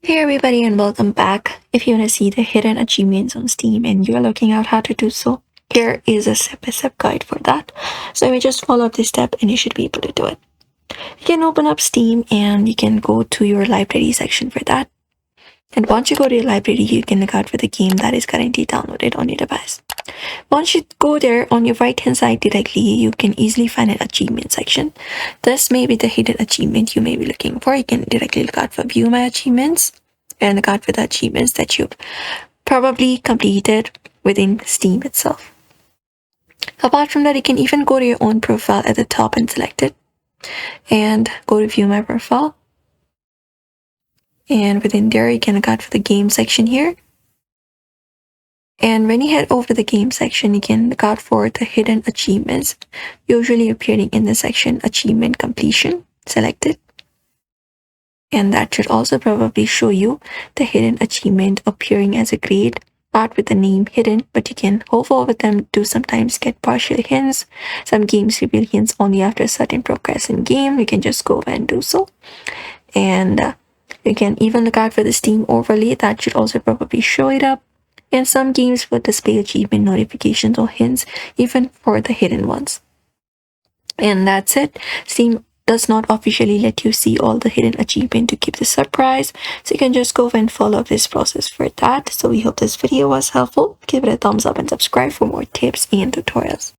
Hey everybody and welcome back. If you want to see the hidden achievements on Steam and you're looking out how to do so, here is a step-by-step guide for that. So you may just follow up this step and you should be able to do it. You can open up Steam and you can go to your library section for that. And once you go to your library, you can look out for the game that is currently downloaded on your device. Once you go there, on your right hand side directly, you can easily find an achievement section. This may be the hidden achievement you may be looking for. You can directly look out for view my achievements and look out for the achievements that you've probably completed within Steam itself. Apart from that, you can even go to your own profile at the top and select it and go to view my profile. And within there, you can look out for the game section here. And when you head over to the game section, you can look out for the hidden achievements, usually appearing in the section achievement completion. Select it. And that should also probably show you the hidden achievement appearing as a grade, not with the name hidden, but you can hover over them to sometimes get partial hints. Some games reveal hints only after a certain progress in game. You can just go over and do so. And you can even look out for the Steam overlay. That should also probably show it up. And some games will display achievement notifications or hints, even for the hidden ones. And that's it. Steam does not officially let you see all the hidden achievement to keep the surprise. So you can just go and follow this process for that. So we hope this video was helpful. Give it a thumbs up and subscribe for more tips and tutorials.